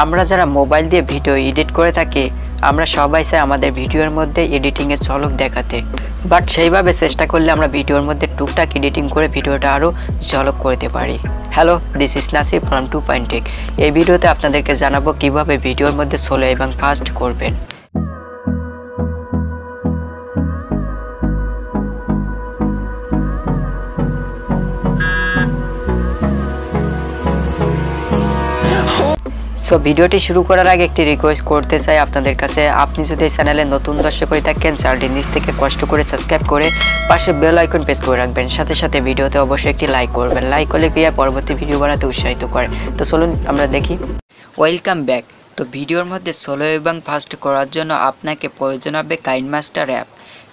আমরা যারা মোবাইল দিয়ে ভিডিও এডিট করে থাকি আমরা সবাই চাই আমাদের ভিডিওর মধ্যে এডিটিং এর ঝলক দেখাতে, বাট সেইভাবে চেষ্টা করলে আমরা ভিডিওর মধ্যে টুকটাক এডিটিং করে ভিডিওটা আরো ঝলক করতে পারি। Hello, this is Nasir from 2.টেক। এই ভিডিওতে আপনাদেরকে জানাবো কিভাবে ভিডিওর মধ্যে স্লো এবং ফাস্ট করবেন। সো ভিডিওটি শুরু করার আগে একটি রিকোয়েস্ট করতে চাই আপনাদের কাছে, আপনি যদি এই চ্যানেলে নতুন দর্শক হয়ে থাকেন চ্যানেলটি নিচ থেকে কষ্ট করে সাবস্ক্রাইব করে পাশে বেল আইকন প্রেস করে রাখবেন, সাথে সাথে ভিডিওতে অবশ্যই একটি লাইক করবেন। লাইক করলে কি পরবর্তী ভিডিও বানাতে উৎসাহিত করে। তো চলুন আমরা দেখি। Welcome back. তো ভিডিওর মধ্যে স্লো এবং ফাস্ট করার জন্য আপনাকে প্রয়োজন হবে কাইনমাস্টার অ্যাপ।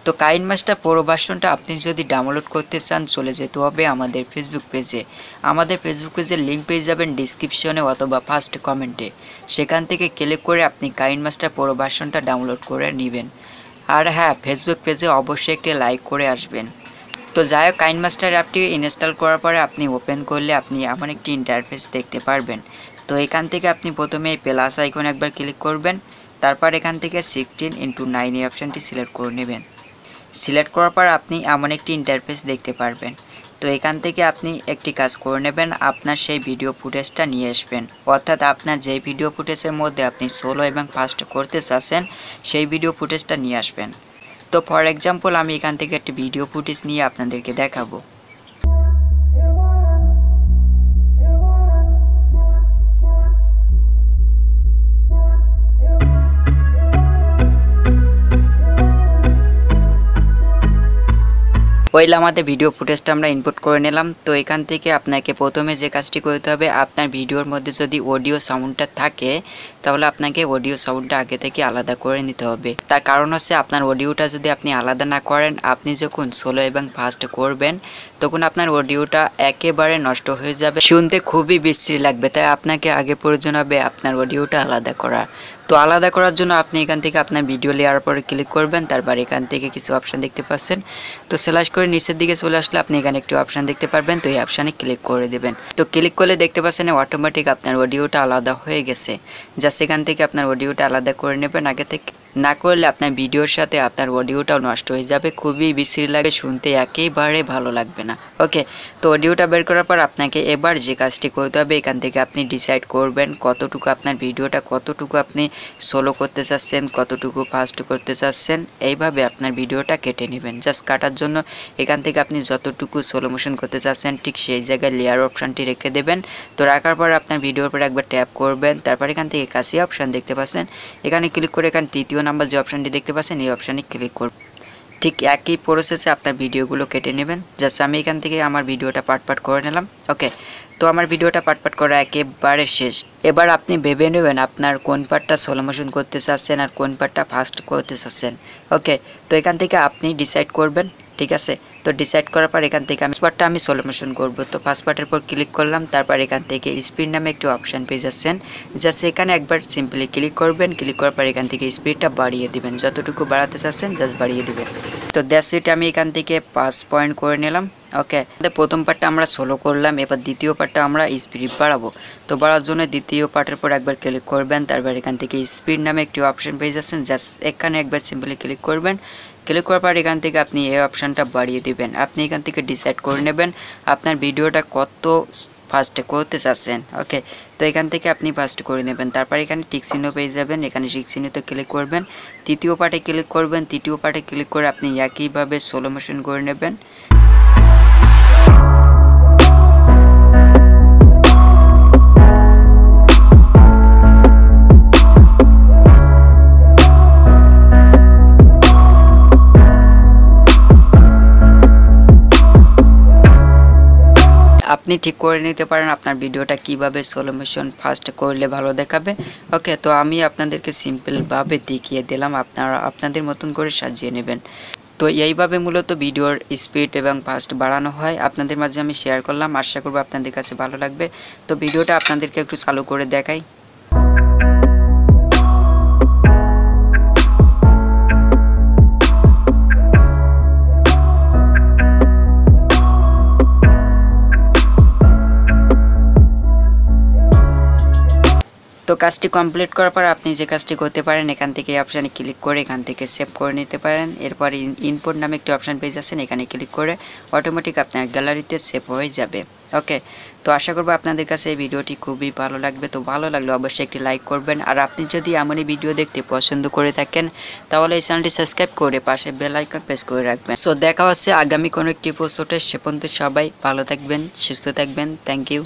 তো কাইনমাস্টার প্রো ভার্সনটা আপনি যদি ডাউনলোড করতে চান চলে যেতে হবে আমাদের ফেসবুক পেজে। আমাদের ফেসবুক পেজের লিঙ্ক পেয়ে যাবেন ডিসক্রিপশনে অথবা ফার্স্ট কমেন্টে। সেখান থেকে ক্লিক করে আপনি কাইনমাস্টার প্রো ভার্সনটা ডাউনলোড করে নেবেন। আর হ্যাঁ, ফেসবুক পেজে অবশ্যই একটি লাইক করে আসবেন। তো যাই হোক, কাইনমাস্টার অ্যাপটি ইনস্টল করার পরে আপনি ওপেন করলে আপনি এমন একটি ইন্টারফেস দেখতে পারবেন। তো এখান থেকে আপনি প্রথমে এই প্লাস আইকন একবার ক্লিক করবেন, তারপর এখান থেকে 16:9 এই অপশানটি সিলেক্ট করে নেবেন। সিলেক্ট করার পর আপনি এমন একটি ইন্টারফেস দেখতে পারবেন। তো এখান থেকে আপনি একটি কাজ করে নেবেন, আপনার সেই ভিডিও ফুটেজটা নিয়ে আসবেন, অর্থাৎ আপনার যেই ভিডিও ফুটেজের মধ্যে আপনি স্লো এবং ফাস্ট করতে চাচ্ছেন সেই ভিডিও ফুটেজটা নিয়ে আসবেন। তো ফর এক্সাম্পল আমি এখান থেকে একটি ভিডিও ফুটেজ নিয়ে আপনাদেরকে দেখাবো। ওইলে আমাদের ভিডিও ফুটেজটা আমরা ইনপুট করে নিলাম। তো এখান থেকে আপনাকে প্রথমে যে কাজটি করতে হবে, আপনার ভিডিওর মধ্যে যদি অডিও সাউন্ডটা থাকে তাহলে আপনাকে অডিও সাউন্ডটা আগে থেকে আলাদা করে নিতে হবে। তার কারণ হচ্ছে আপনার অডিওটা যদি আপনি আলাদা না করেন, আপনি যখন স্লো এবং ফাস্ট করবেন তখন আপনার অডিওটা একেবারে নষ্ট হয়ে যাবে, শুনতে খুবই বিশ্রী লাগবে। তাই আপনাকে আগে প্রয়োজন হবে আপনার অডিওটা আলাদা করা। তো আলাদা করার জন্য আপনি এখান থেকে আপনার ভিডিও লেয়ার পরে ক্লিক করবেন, তারপর এখান থেকে কিছু অপশান দেখতে পাচ্ছেন। তো স্ল্যাশ করে নিচের দিকে চলে আসলে আপনি এখানে একটি অপশান দেখতে পারবেন। তো এই অপশানে ক্লিক করে দেবেন। তো ক্লিক করলে দেখতে পাচ্ছেন অটোমেটিক আপনার অডিওটা আলাদা হয়ে গেছে। জাস্ট এখান থেকে আপনার অডিওটা আলাদা করে নেবেন আগে থেকে, না করলে আপনার ভিডিওর সাথে আপনার অডিওটাও নষ্ট হয়ে যাবে, খুবই বিশ্রী লাগে, শুনতে একেবারে ভালো লাগবে না। ওকে, তো অডিওটা বের করার পর আপনাকে এবার যে কাজটি করতে হবে, এখান থেকে আপনি ডিসাইড করবেন কতটুকু আপনার ভিডিওটা কতটুকু আপনি স্লো করতে চাচ্ছেন, কতটুকু ফাস্ট করতে চাচ্ছেন। এইভাবে আপনার ভিডিওটা কেটে নেবেন। জাস্ট কাটার জন্য এখান থেকে আপনি যতটুকু স্লো মোশন করতে চাচ্ছেন ঠিক সেই জায়গায় লেয়ার অপশানটি রেখে দেবেন। তো রাখার পর আপনার ভিডিওর উপর একবার ট্যাপ করবেন, তারপর এখান থেকে কাশি অপশান দেখতে পাচ্ছেন, এখানে ক্লিক করে এখানে তৃতীয় নাম্বার যে অপশানটি দেখতে পাচ্ছেন এই অপশানে ক্লিক করবেন। ঠিক একই প্রসেসে আপনার ভিডিওগুলো কেটে নেবেন। জাস্ট আমি এখান থেকে আমার ভিডিওটা পার্ট করে নিলাম। ওকে, তো আমার ভিডিওটা পার্ট করা একেবারে শেষ। এবার আপনি ভেবে নেবেন আপনার কোন পার্টটা স্লো মোশন করতে চাচ্ছেন আর কোন পার্টটা ফাস্ট করতে চাচ্ছেন। ওকে, তো এখান থেকে আপনি ডিসাইড করবেন, ঠিক আছে। তো ডিসাইড করার পর এখান থেকে ফার্স্ট পার্টটা আমি স্লো মোশন করব। তো ফার্স্ট পার্টের পর ক্লিক করলাম, তারপর এখান থেকে স্পিড নামে একটি অপশান পেয়ে যাচ্ছেন। জাস্ট এখানে একবার সিম্পলি ক্লিক করবেন, ক্লিক করার পর এখান থেকে স্পিডটা বাড়িয়ে দিবেন, যতটুকু বাড়াতে চাচ্ছেন জাস্ট বাড়িয়ে দিবেন। তো দ্যাটস ইট, আমি এখান থেকে 5 পয়েন্ট করে নিলাম। ওকে, প্রথম পার্টটা আমরা স্লো করলাম, এবার দ্বিতীয় পার্টটা আমরা স্পিড বাড়াবো। তো বাড়ার জন্য দ্বিতীয় পার্টের পর একবার ক্লিক করবেন, তারপর এখান থেকে স্পিড নামে একটি অপশান পেয়ে যাচ্ছেন। জাস্ট এখানে একবার সিম্পলি ক্লিক করবেন, ক্লিক করার পর এখান থেকে আপনি এই অপশানটা বাড়িয়ে দিবেন। আপনি এখান থেকে ডিসাইড করে নেবেন আপনার ভিডিওটা কত ফাস্ট করতে চাচ্ছেন। ওকে, তো এখান থেকে আপনি ফাস্ট করে নেবেন। তারপর এখানে টিক চিহ্ন পেয়ে যাবেন, এখানে টিক চিহ্নতে ক্লিক করবেন, তৃতীয় পার্টে ক্লিক করবেন, তৃতীয় পার্টে ক্লিক করে আপনি একইভাবে স্লো মোশন করে নেবেন। আপনি ঠিক করে নিতে পারেন আপনার ভিডিওটা কিভাবে স্লো মোশন ফাস্ট করলে ভালো দেখাবে। ওকে, তো আমি আপনাদেরকে সিম্পলভাবে দেখিয়ে দিলাম, আপনারা আপনাদের মতন করে সাজিয়ে নেবেন। তো এইভাবে মূলত ভিডিওর স্পিড এবং ফাস্ট বাড়ানো হয়, আপনাদের মাঝে আমি শেয়ার করলাম, আশা করব আপনাদের কাছে ভালো লাগবে। তো ভিডিওটা আপনাদেরকে একটু চালু করে দেখাই। তো তো কাজটি কমপ্লিট করার পর আপনি যে কাজটি করতে পারেন এখান থেকে এই অপশানে ক্লিক করে এখান থেকে সেভ করে নিতে পারেন। এরপর ইনপুট নামে একটি অপশান পেয়ে যাচ্ছেন, এখানে ক্লিক করে অটোমেটিক আপনার গ্যালারিতে সেভ হয়ে যাবে। ওকে, তো আশা করব আপনাদের কাছে এই ভিডিওটি খুবই ভালো লাগবে। তো ভালো লাগলে অবশ্যই একটি লাইক করবেন, আর আপনি যদি এমনই ভিডিও দেখতে পছন্দ করে থাকেন তাহলে এই চ্যানেলটি সাবস্ক্রাইব করে পাশে বেল আইকন প্রেস করে রাখবেন। সো দেখা হচ্ছে আগামী কোনো একটি পোস্টে। সে পর্যন্ত সবাই ভালো থাকবেন, সুস্থ থাকবেন। Thank you.